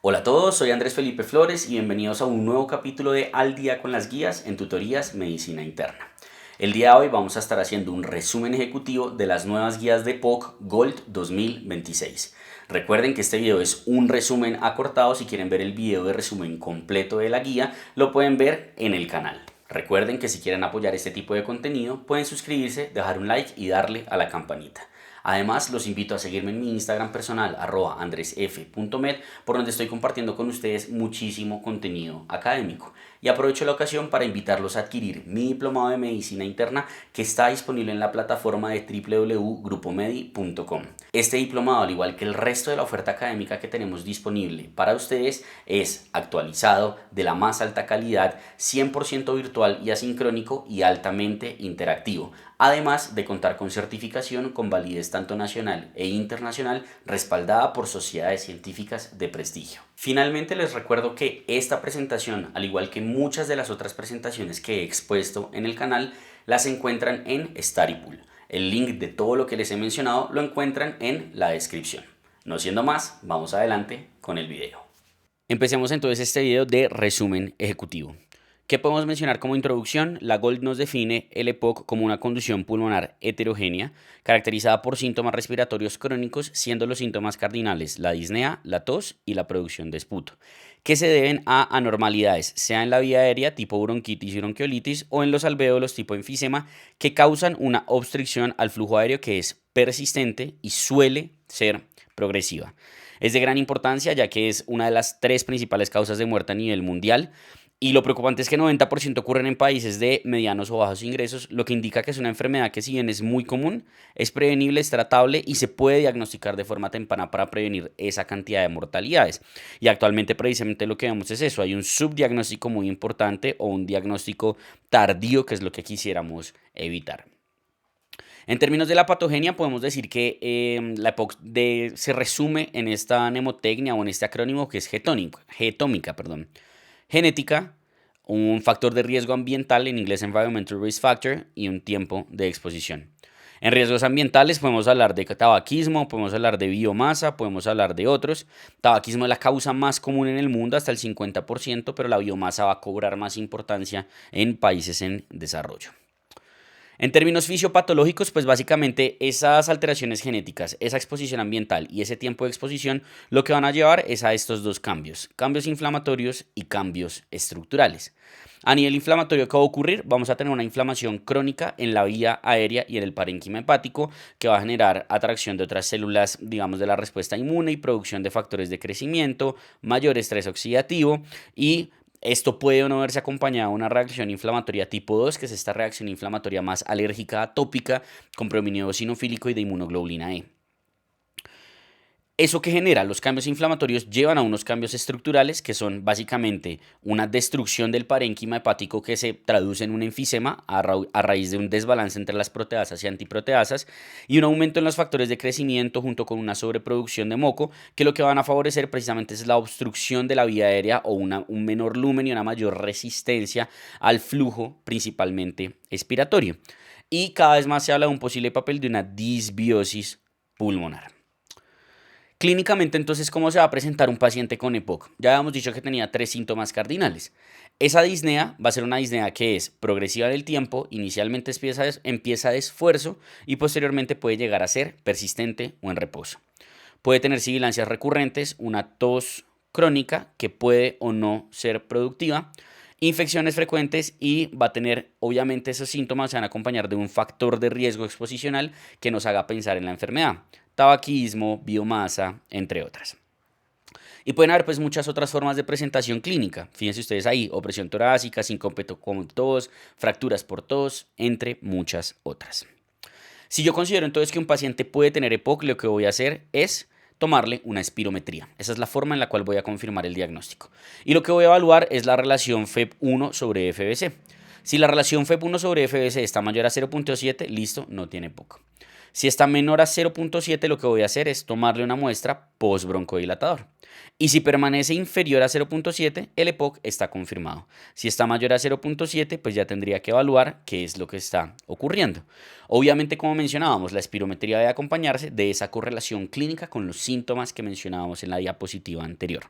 Hola a todos, soy Andrés Felipe Flores y bienvenidos a un nuevo capítulo de Al día con las guías en tutorías Medicina Interna. El día de hoy vamos a estar haciendo un resumen ejecutivo de las nuevas guías de POC Gold 2026. Recuerden que este video es un resumen acortado. Si quieren ver el video de resumen completo de la guía, lo pueden ver en el canal. Recuerden que si quieren apoyar este tipo de contenido, pueden suscribirse, dejar un like y darle a la campanita. Además, los invito a seguirme en mi Instagram personal, @andresf.med, por donde estoy compartiendo con ustedes muchísimo contenido académico. Y aprovecho la ocasión para invitarlos a adquirir mi diplomado de medicina interna, que está disponible en la plataforma de www.grupomedi.com. Este diplomado, al igual que el resto de la oferta académica que tenemos disponible para ustedes, es actualizado, de la más alta calidad, 100% virtual y asincrónico y altamente interactivo. Además de contar con certificación con validez tanto nacional e internacional, respaldada por sociedades científicas de prestigio. Finalmente les recuerdo que esta presentación, al igual que muchas de las otras presentaciones que he expuesto en el canal, las encuentran en Studypool. El link de todo lo que les he mencionado lo encuentran en la descripción. No siendo más, vamos adelante con el video. Empecemos entonces este video de resumen ejecutivo. ¿Qué podemos mencionar como introducción? La Gold nos define el EPOC como una condición pulmonar heterogénea, caracterizada por síntomas respiratorios crónicos, siendo los síntomas cardinales la disnea, la tos y la producción de esputo, que se deben a anormalidades, sea en la vía aérea tipo bronquitis y bronquiolitis o en los alvéolos tipo enfisema, que causan una obstrucción al flujo aéreo que es persistente y suele ser progresiva. Es de gran importancia ya que es una de las tres principales causas de muerte a nivel mundial. Y lo preocupante es que 90% ocurren en países de medianos o bajos ingresos, lo que indica que es una enfermedad que, si bien es muy común, es prevenible, es tratable y se puede diagnosticar de forma temprana para prevenir esa cantidad de mortalidades. Y actualmente precisamente lo que vemos es eso: hay un subdiagnóstico muy importante o un diagnóstico tardío, que es lo que quisiéramos evitar. En términos de la patogenia, podemos decir que la EPOC se resume en esta mnemotecnia o en este acrónimo que es getómica. Genética, un factor de riesgo ambiental, en inglés Environmental Risk Factor, y un tiempo de exposición. En riesgos ambientales podemos hablar de tabaquismo, podemos hablar de biomasa, podemos hablar de otros. Tabaquismo es la causa más común en el mundo, hasta el 50%, pero la biomasa va a cobrar más importancia en países en desarrollo. En términos fisiopatológicos, pues básicamente esas alteraciones genéticas, esa exposición ambiental y ese tiempo de exposición lo que van a llevar es a estos dos cambios: cambios inflamatorios y cambios estructurales. A nivel inflamatorio, ¿qué va a ocurrir? Vamos a tener una inflamación crónica en la vía aérea y en el parénquima hepático, que va a generar atracción de otras células, digamos, de la respuesta inmune y producción de factores de crecimiento, mayor estrés oxidativo, y esto puede o no verse acompañado de una reacción inflamatoria tipo 2, que es esta reacción inflamatoria más alérgica atópica, con predominio eosinofílico y de inmunoglobulina E. ¿Eso que genera? Los cambios inflamatorios llevan a unos cambios estructurales, que son básicamente una destrucción del parénquima hepático que se traduce en un enfisema a raíz de un desbalance entre las proteasas y antiproteasas, y un aumento en los factores de crecimiento junto con una sobreproducción de moco, que lo que van a favorecer precisamente es la obstrucción de la vía aérea o un menor lumen y una mayor resistencia al flujo, principalmente expiratorio. Y cada vez más se habla de un posible papel de una disbiosis pulmonar. Clínicamente, entonces, ¿cómo se va a presentar un paciente con EPOC? Ya habíamos dicho que tenía tres síntomas cardinales. Esa disnea va a ser una disnea que es progresiva en el tiempo, inicialmente empieza de esfuerzo y posteriormente puede llegar a ser persistente o en reposo. Puede tener sibilancias recurrentes, una tos crónica que puede o no ser productiva, infecciones frecuentes, y va a tener, obviamente, esos síntomas se van a acompañar de un factor de riesgo exposicional que nos haga pensar en la enfermedad: tabaquismo, biomasa, entre otras. Y pueden haber pues muchas otras formas de presentación clínica. Fíjense ustedes ahí: opresión torácica, síncope con tos, fracturas por tos, entre muchas otras. Si yo considero entonces que un paciente puede tener EPOC, lo que voy a hacer es tomarle una espirometría. Esa es la forma en la cual voy a confirmar el diagnóstico. Y lo que voy a evaluar es la relación FEP1 sobre FBC. Si la relación FEP1 sobre FBC está mayor a 0.7, listo, no tiene EPOC. Si está menor a 0.7, lo que voy a hacer es tomarle una muestra post-broncodilatador. Y si permanece inferior a 0.7, el EPOC está confirmado. Si está mayor a 0.7, pues ya tendría que evaluar qué es lo que está ocurriendo. Obviamente, como mencionábamos, la espirometría debe acompañarse de esa correlación clínica con los síntomas que mencionábamos en la diapositiva anterior.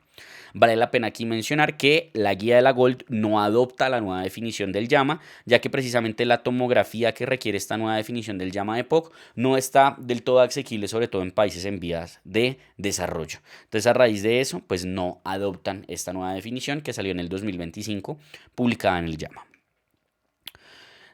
Vale la pena aquí mencionar que la guía de la GOLD no adopta la nueva definición del llama, ya que precisamente la tomografía que requiere esta nueva definición del llama EPOC no está del todo asequible, sobre todo en países en vías de desarrollo. Entonces, a raíz de eso, pues no adoptan esta nueva definición que salió en el 2025, publicada en el llama.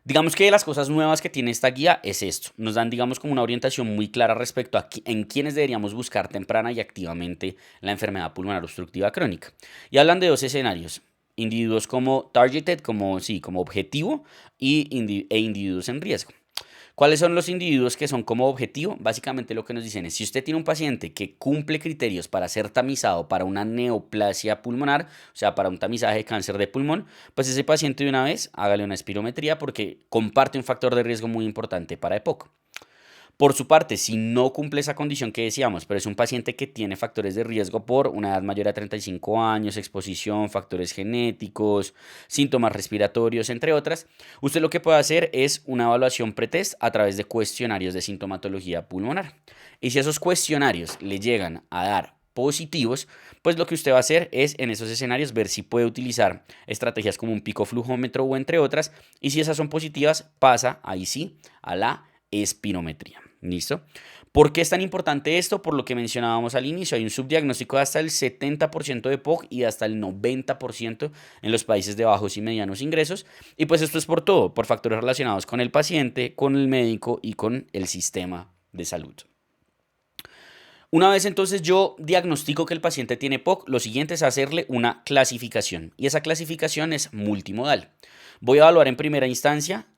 Digamos que las cosas nuevas que tiene esta guía es esto. Nos dan, digamos, como una orientación muy clara respecto a en quiénes deberíamos buscar temprana y activamente la enfermedad pulmonar obstructiva crónica. Y hablan de dos escenarios. Individuos como targeted, como objetivo, e individuos en riesgo. ¿Cuáles son los individuos que son como objetivo? Básicamente lo que nos dicen es, si usted tiene un paciente que cumple criterios para ser tamizado para una neoplasia pulmonar, o sea, para un tamizaje de cáncer de pulmón, pues ese paciente de una vez hágale una espirometría porque comparte un factor de riesgo muy importante para EPOC. Por su parte, si no cumple esa condición que decíamos, pero es un paciente que tiene factores de riesgo por una edad mayor a 35 años, exposición, factores genéticos, síntomas respiratorios, entre otras, usted lo que puede hacer es una evaluación pretest a través de cuestionarios de sintomatología pulmonar. Y si esos cuestionarios le llegan a dar positivos, pues lo que usted va a hacer es en esos escenarios ver si puede utilizar estrategias como un picoflujómetro o entre otras, y si esas son positivas, pasa ahí sí a la espirometría. ¿Listo? ¿Por qué es tan importante esto? Por lo que mencionábamos al inicio, hay un subdiagnóstico de hasta el 70% de POC y hasta el 90% en los países de bajos y medianos ingresos. Y pues esto es por todo, por factores relacionados con el paciente, con el médico y con el sistema de salud. Una vez entonces yo diagnostico que el paciente tiene POC, lo siguiente es hacerle una clasificación. Y esa clasificación es multimodal. Voy a evaluar en primera instancia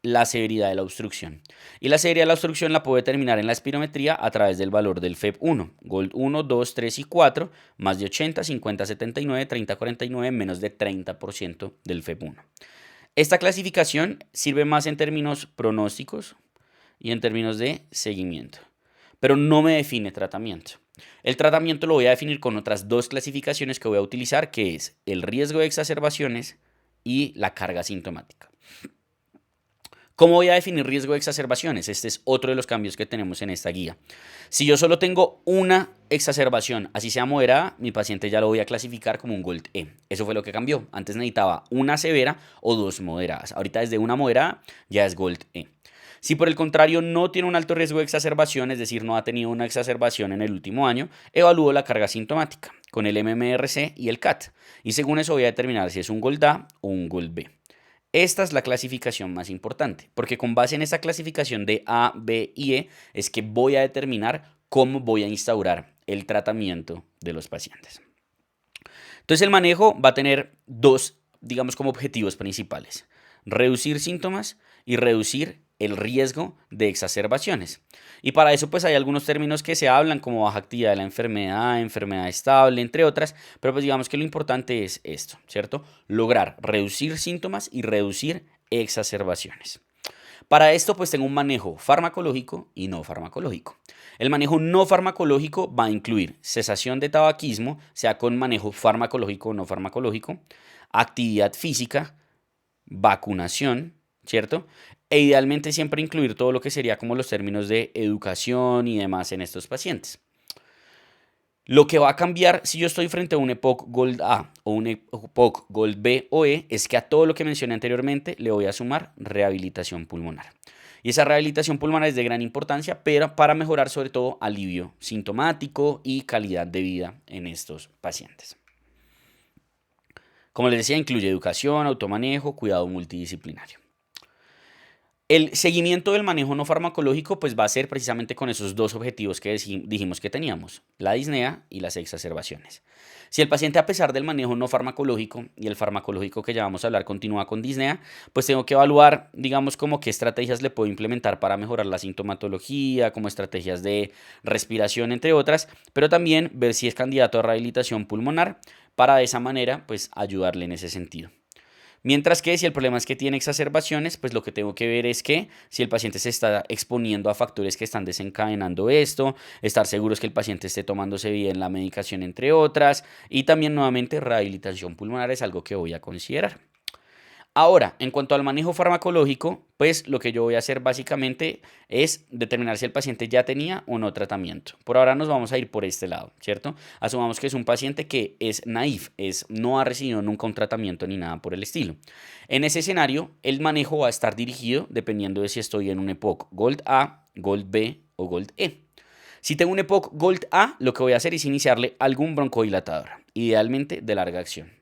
la severidad de la obstrucción. Y la severidad de la obstrucción la puedo determinar en la espirometría a través del valor del FEP1. GOLD 1, 2, 3 y 4, más de 80, 50, 79, 30, 49, menos de 30% del FEP1. Esta clasificación sirve más en términos pronósticos y en términos de seguimiento, pero no me define tratamiento. El tratamiento lo voy a definir con otras dos clasificaciones que voy a utilizar, que es el riesgo de exacerbaciones y la carga sintomática. ¿Cómo voy a definir riesgo de exacerbaciones? Este es otro de los cambios que tenemos en esta guía. Si yo solo tengo una exacerbación, así sea moderada, mi paciente ya lo voy a clasificar como un GOLD E. Eso fue lo que cambió. Antes necesitaba una severa o dos moderadas. Ahorita desde una moderada ya es GOLD E. Si por el contrario no tiene un alto riesgo de exacerbación, es decir, no ha tenido una exacerbación en el último año, evalúo la carga sintomática con el MMRC y el CAT. Y según eso voy a determinar si es un GOLD A o un GOLD B. Esta es la clasificación más importante, porque con base en esta clasificación de A, B y E es que voy a determinar cómo voy a instaurar el tratamiento de los pacientes. Entonces el manejo va a tener dos, digamos, como objetivos principales: reducir síntomas y reducir el riesgo de exacerbaciones. Y para eso pues hay algunos términos que se hablan como baja actividad de la enfermedad, enfermedad estable, entre otras, pero pues digamos que lo importante es esto, ¿cierto? Lograr reducir síntomas y reducir exacerbaciones. Para esto pues tengo un manejo farmacológico y no farmacológico. El manejo no farmacológico va a incluir cesación de tabaquismo, sea con manejo farmacológico o no farmacológico, actividad física, vacunación, ¿cierto? E idealmente siempre incluir todo lo que sería como los términos de educación y demás en estos pacientes. Lo que va a cambiar si yo estoy frente a un EPOC GOLD A o un EPOC GOLD B o E es que a todo lo que mencioné anteriormente le voy a sumar rehabilitación pulmonar. Y esa rehabilitación pulmonar es de gran importancia, pero para mejorar sobre todo alivio sintomático y calidad de vida en estos pacientes. Como les decía, incluye educación, automanejo, cuidado multidisciplinario. El seguimiento del manejo no farmacológico pues va a ser precisamente con esos dos objetivos que dijimos que teníamos, la disnea y las exacerbaciones. Si el paciente, a pesar del manejo no farmacológico y el farmacológico que ya vamos a hablar continúa con disnea, pues tengo que evaluar, digamos, como qué estrategias le puedo implementar para mejorar la sintomatología, como estrategias de respiración, entre otras, pero también ver si es candidato a rehabilitación pulmonar para de esa manera pues ayudarle en ese sentido. Mientras que si el problema es que tiene exacerbaciones, pues lo que tengo que ver es que si el paciente se está exponiendo a factores que están desencadenando esto, estar seguros que el paciente esté tomándose bien la medicación, entre otras, y también nuevamente rehabilitación pulmonar es algo que voy a considerar. Ahora, en cuanto al manejo farmacológico, pues lo que yo voy a hacer básicamente es determinar si el paciente ya tenía o no tratamiento. Por ahora nos vamos a ir por este lado, ¿cierto? Asumamos que es un paciente que es naif, no ha recibido nunca un tratamiento ni nada por el estilo. En ese escenario, el manejo va a estar dirigido dependiendo de si estoy en un EPOC Gold A, Gold B o Gold E. Si tengo un EPOC Gold A, lo que voy a hacer es iniciarle algún broncodilatador, idealmente de larga acción.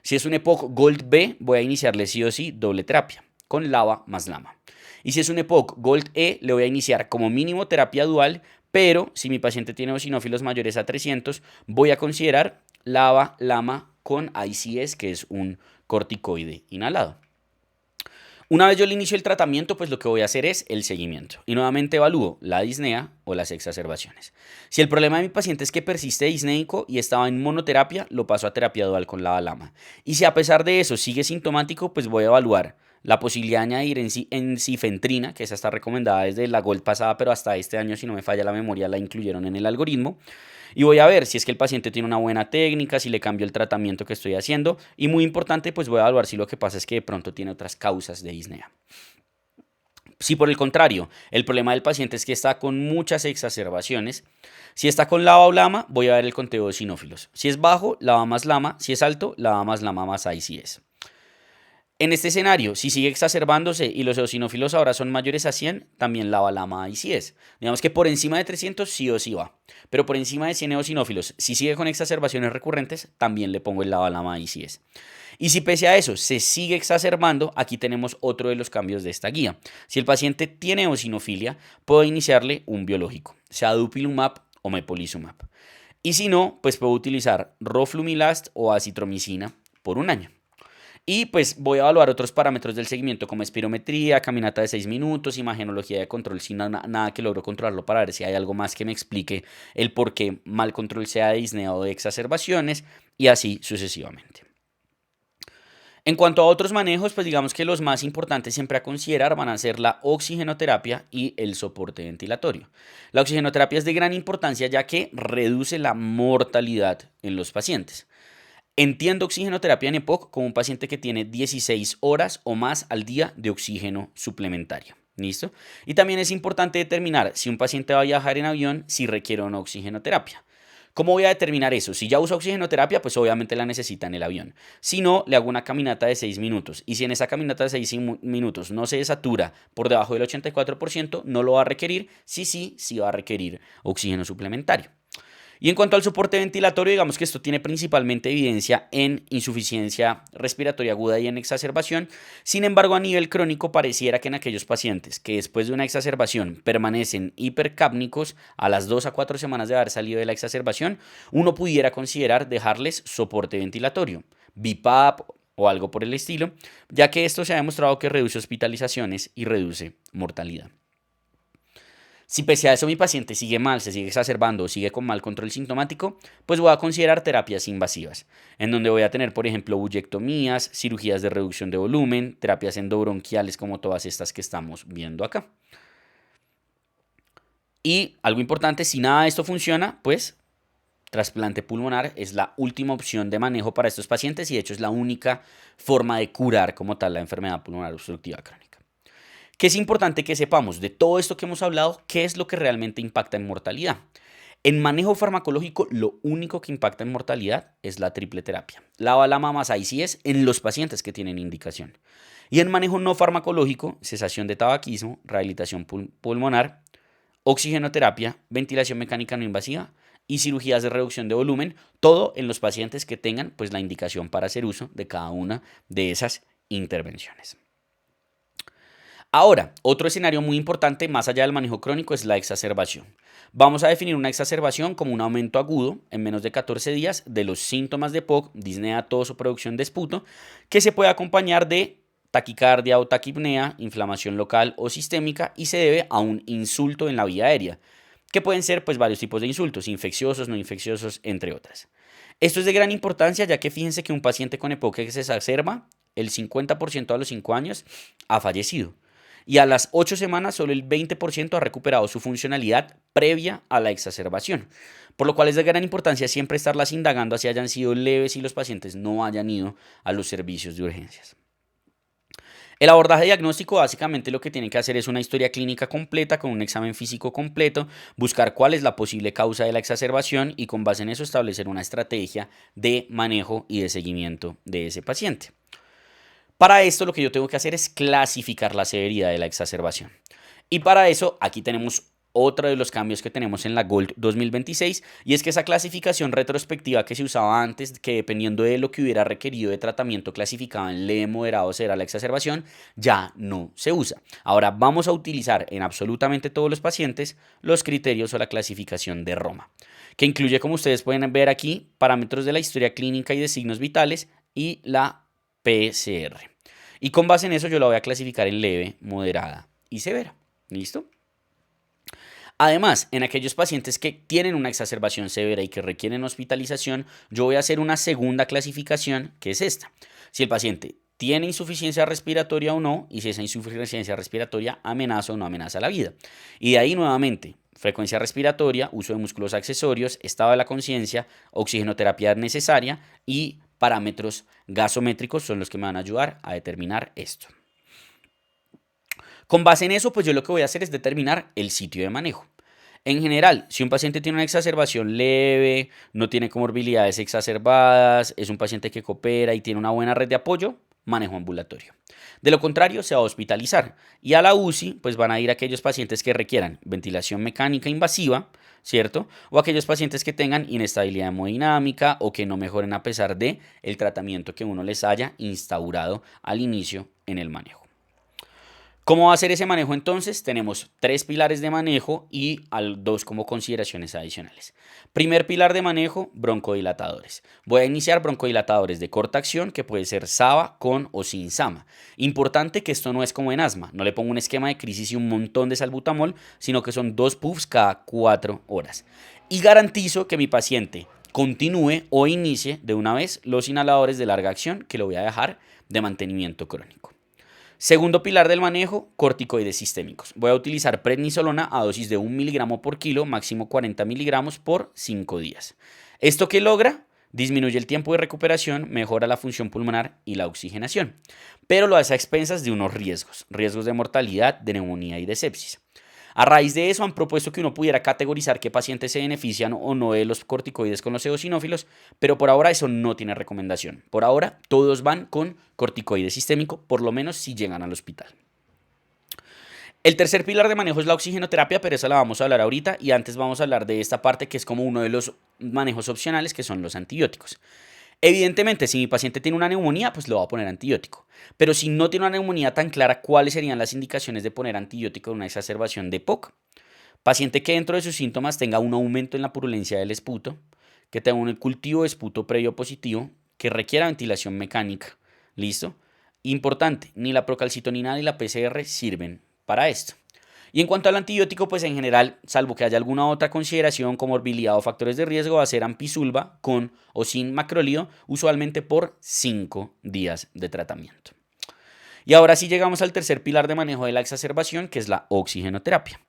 Si es un EPOC Gold B, voy a iniciarle sí o sí doble terapia, con LABA más LAMA. Y si es un EPOC Gold E, le voy a iniciar como mínimo terapia dual, pero si mi paciente tiene eosinófilos mayores a 300, voy a considerar LABA, LAMA con ICS, que es un corticoide inhalado. Una vez yo le inicio el tratamiento, pues lo que voy a hacer es el seguimiento. Y nuevamente evalúo la disnea o las exacerbaciones. Si el problema de mi paciente es que persiste disnéico y estaba en monoterapia, lo paso a terapia dual con LABA-LAMA. Y si a pesar de eso sigue sintomático, pues voy a evaluar la posibilidad de añadir ensifentrina, que esa está recomendada desde la Gold pasada, pero hasta este año, si no me falla la memoria, la incluyeron en el algoritmo. Y voy a ver si es que el paciente tiene una buena técnica, si le cambio el tratamiento que estoy haciendo. Y muy importante, pues voy a evaluar si lo que pasa es que de pronto tiene otras causas de disnea. Si por el contrario, el problema del paciente es que está con muchas exacerbaciones, si está con LABA o LAMA, voy a ver el conteo de eosinófilos. Si es bajo, LABA más LAMA. Si es alto, LABA más LAMA más ICS. En este escenario, si sigue exacerbándose y los eosinófilos ahora son mayores a 100, también LABA, LAMA y si es. Digamos que por encima de 300 sí o sí va. Pero por encima de 100 eosinófilos, si sigue con exacerbaciones recurrentes, también le pongo el LABA, LAMA y si es. Y si pese a eso se sigue exacerbando, aquí tenemos otro de los cambios de esta guía. Si el paciente tiene eosinofilia, puedo iniciarle un biológico, sea dupilumab o mepolizumab. Y si no, pues puedo utilizar roflumilast o acitromicina por un año. Y pues voy a evaluar otros parámetros del seguimiento como espirometría, caminata de 6 minutos, imagenología de control sin nada que logro controlarlo para ver si hay algo más que me explique el por qué mal control sea de disnea o de exacerbaciones y así sucesivamente. En cuanto a otros manejos, pues digamos que los más importantes siempre a considerar van a ser la oxigenoterapia y el soporte ventilatorio. La oxigenoterapia es de gran importancia ya que reduce la mortalidad en los pacientes. Entiendo oxigenoterapia en EPOC como un paciente que tiene 16 horas o más al día de oxígeno suplementario. ¿Listo? Y también es importante determinar si un paciente va a viajar en avión, si requiere una oxigenoterapia. ¿Cómo voy a determinar eso? Si ya usa oxigenoterapia, pues obviamente la necesita en el avión. Si no, le hago una caminata de 6 minutos. Y si en esa caminata de 6 minutos no se desatura por debajo del 84%, no lo va a requerir. Sí va a requerir oxígeno suplementario. Y en cuanto al soporte ventilatorio, digamos que esto tiene principalmente evidencia en insuficiencia respiratoria aguda y en exacerbación. Sin embargo, a nivel crónico pareciera que en aquellos pacientes que después de una exacerbación permanecen hipercápnicos a las 2 a 4 semanas de haber salido de la exacerbación, uno pudiera considerar dejarles soporte ventilatorio, BiPAP o algo por el estilo, ya que esto se ha demostrado que reduce hospitalizaciones y reduce mortalidad. Si pese a eso mi paciente sigue mal, se sigue exacerbando o sigue con mal control sintomático, pues voy a considerar terapias invasivas, en donde voy a tener, por ejemplo, bullectomías, cirugías de reducción de volumen, terapias endobronquiales como todas estas que estamos viendo acá. Y algo importante, si nada de esto funciona, pues trasplante pulmonar es la última opción de manejo para estos pacientes y de hecho es la única forma de curar como tal la enfermedad pulmonar obstructiva crónica. Que es importante que sepamos de todo esto que hemos hablado, qué es lo que realmente impacta en mortalidad. En manejo farmacológico, lo único que impacta en mortalidad es la triple terapia. LABA, LAMA más ICS en los pacientes que tienen indicación. Y en manejo no farmacológico, cesación de tabaquismo, rehabilitación pulmonar, oxigenoterapia, ventilación mecánica no invasiva y cirugías de reducción de volumen, todo en los pacientes que tengan pues la indicación para hacer uso de cada una de esas intervenciones. Ahora, otro escenario muy importante más allá del manejo crónico es la exacerbación. Vamos a definir una exacerbación como un aumento agudo en menos de 14 días de los síntomas de EPOC, disnea, tos o producción de esputo, que se puede acompañar de taquicardia o taquipnea, inflamación local o sistémica y se debe a un insulto en la vía aérea, que pueden ser pues varios tipos de insultos, infecciosos, no infecciosos, entre otras. Esto es de gran importancia ya que fíjense que un paciente con EPOC que se exacerba el 50% a los 5 años ha fallecido. Y a las 8 semanas solo el 20% ha recuperado su funcionalidad previa a la exacerbación. Por lo cual es de gran importancia siempre estarlas indagando si hayan sido leves y los pacientes no hayan ido a los servicios de urgencias. El abordaje diagnóstico básicamente lo que tiene que hacer es una historia clínica completa con un examen físico completo, buscar cuál es la posible causa de la exacerbación y con base en eso establecer una estrategia de manejo y de seguimiento de ese paciente. Para esto lo que yo tengo que hacer es clasificar la severidad de la exacerbación. Y para eso aquí tenemos otro de los cambios que tenemos en la GOLD 2026 y es que esa clasificación retrospectiva que se usaba antes, que dependiendo de lo que hubiera requerido de tratamiento clasificaba en leve, moderado, severa la exacerbación, ya no se usa. Ahora vamos a utilizar en absolutamente todos los pacientes los criterios o la clasificación de Roma, que incluye, como ustedes pueden ver aquí, parámetros de la historia clínica y de signos vitales y la PCR. Y con base en eso yo la voy a clasificar en leve, moderada y severa. ¿Listo? Además, en aquellos pacientes que tienen una exacerbación severa y que requieren hospitalización, yo voy a hacer una segunda clasificación, que es esta. Si el paciente tiene insuficiencia respiratoria o no, y si esa insuficiencia respiratoria amenaza o no amenaza la vida. Y de ahí nuevamente, frecuencia respiratoria, uso de músculos accesorios, estado de la conciencia, oxigenoterapia necesaria y parámetros gasométricos son los que me van a ayudar a determinar esto. Con base en eso, pues yo lo que voy a hacer es determinar el sitio de manejo. En general, si un paciente tiene una exacerbación leve, no tiene comorbilidades exacerbadas, es un paciente que coopera y tiene una buena red de apoyo, manejo ambulatorio. De lo contrario, se va a hospitalizar y a la UCI pues van a ir aquellos pacientes que requieran ventilación mecánica invasiva, ¿cierto? O aquellos pacientes que tengan inestabilidad hemodinámica o que no mejoren a pesar de el tratamiento que uno les haya instaurado al inicio en el manejo. ¿Cómo va a ser ese manejo entonces? Tenemos 3 pilares de manejo y 2 como consideraciones adicionales. Primer pilar de manejo, broncodilatadores. Voy a iniciar broncodilatadores de corta acción, que puede ser SABA con o sin SAMA. Importante que esto no es como en asma, no le pongo un esquema de crisis y un montón de salbutamol, sino que son 2 puffs cada 4 horas. Y garantizo que mi paciente continúe o inicie de una vez los inhaladores de larga acción, que lo voy a dejar de mantenimiento crónico. Segundo pilar del manejo, corticoides sistémicos. Voy a utilizar prednisolona a dosis de 1 miligramo por kilo, máximo 40 miligramos por 5 días. ¿Esto qué logra? Disminuye el tiempo de recuperación, mejora la función pulmonar y la oxigenación, pero lo hace a expensas de unos riesgos de mortalidad, de neumonía y de sepsis. A raíz de eso han propuesto que uno pudiera categorizar qué pacientes se benefician o no de los corticoides con los eosinófilos, pero por ahora eso no tiene recomendación. Por ahora todos van con corticoide sistémico, por lo menos si llegan al hospital. El tercer pilar de manejo es la oxigenoterapia, pero esa la vamos a hablar ahorita y antes vamos a hablar de esta parte que es como uno de los manejos opcionales, que son los antibióticos. Evidentemente, si mi paciente tiene una neumonía, pues le voy a poner antibiótico. Pero si no tiene una neumonía tan clara, ¿cuáles serían las indicaciones de poner antibiótico en una exacerbación de POC? Paciente que dentro de sus síntomas tenga un aumento en la purulencia del esputo, que tenga un cultivo de esputo previo positivo, que requiera ventilación mecánica. ¿Listo? Importante, ni la procalcitonina ni la PCR sirven para esto. Y en cuanto al antibiótico, pues en general, salvo que haya alguna otra consideración, comorbilidad o factores de riesgo, va a ser ampicilva con o sin macrolído, usualmente por 5 días de tratamiento. Y ahora sí llegamos al tercer pilar de manejo de la exacerbación, que es la oxigenoterapia.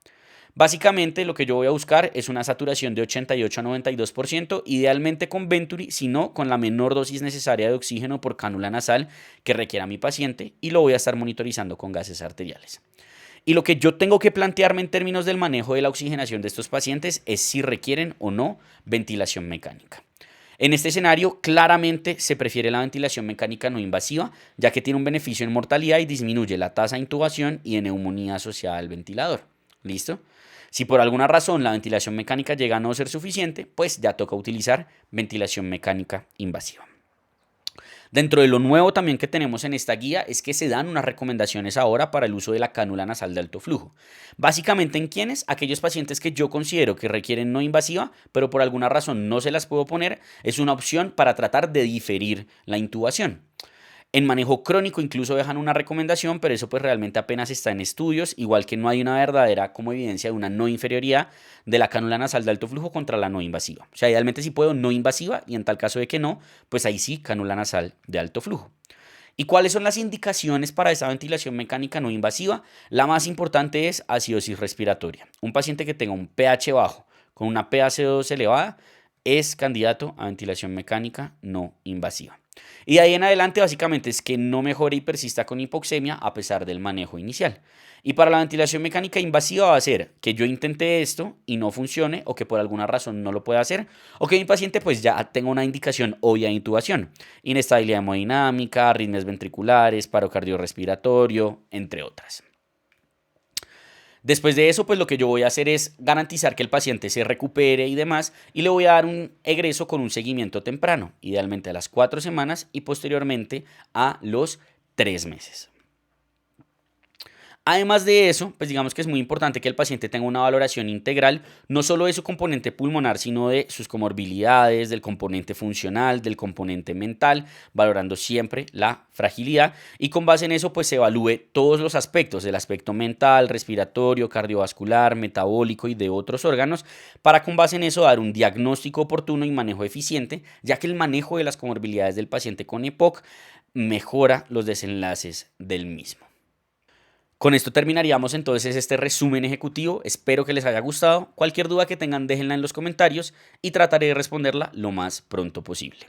Básicamente lo que yo voy a buscar es una saturación de 88 a 92%, idealmente con Venturi, si no con la menor dosis necesaria de oxígeno por cánula nasal que requiera mi paciente, y lo voy a estar monitorizando con gases arteriales. Y lo que yo tengo que plantearme en términos del manejo de la oxigenación de estos pacientes es si requieren o no ventilación mecánica. En este escenario, claramente se prefiere la ventilación mecánica no invasiva, ya que tiene un beneficio en mortalidad y disminuye la tasa de intubación y de neumonía asociada al ventilador. ¿Listo? Si por alguna razón la ventilación mecánica llega a no ser suficiente, pues ya toca utilizar ventilación mecánica invasiva. Dentro de lo nuevo también que tenemos en esta guía es que se dan unas recomendaciones ahora para el uso de la cánula nasal de alto flujo. Básicamente, ¿en quiénes? Aquellos pacientes que yo considero que requieren no invasiva, pero por alguna razón no se las puedo poner, es una opción para tratar de diferir la intubación. En manejo crónico incluso dejan una recomendación, pero eso pues realmente apenas está en estudios, igual que no hay una verdadera como evidencia de una no inferioridad de la cánula nasal de alto flujo contra la no invasiva. O sea, idealmente si puedo no invasiva y en tal caso de que no, pues ahí sí cánula nasal de alto flujo. ¿Y cuáles son las indicaciones para esa ventilación mecánica no invasiva? La más importante es acidosis respiratoria. Un paciente que tenga un pH bajo con una PaCO2 elevada es candidato a ventilación mecánica no invasiva. Y de ahí en adelante básicamente es que no mejore y persista con hipoxemia a pesar del manejo inicial. Y para la ventilación mecánica invasiva va a ser que yo intente esto y no funcione, o que por alguna razón no lo pueda hacer, o que mi paciente pues ya tenga una indicación obvia de intubación, inestabilidad hemodinámica, arritmias ventriculares, paro cardiorrespiratorio, entre otras. Después de eso, pues lo que yo voy a hacer es garantizar que el paciente se recupere y demás, y le voy a dar un egreso con un seguimiento temprano, idealmente a las 4 semanas y posteriormente a los 3 meses. Además de eso, pues digamos que es muy importante que el paciente tenga una valoración integral, no solo de su componente pulmonar, sino de sus comorbilidades, del componente funcional, del componente mental, valorando siempre la fragilidad, y con base en eso pues se evalúe todos los aspectos, el aspecto mental, respiratorio, cardiovascular, metabólico y de otros órganos, para con base en eso dar un diagnóstico oportuno y manejo eficiente, ya que el manejo de las comorbilidades del paciente con EPOC mejora los desenlaces del mismo. Con esto terminaríamos entonces este resumen ejecutivo. Espero que les haya gustado. Cualquier duda que tengan déjenla en los comentarios y trataré de responderla lo más pronto posible.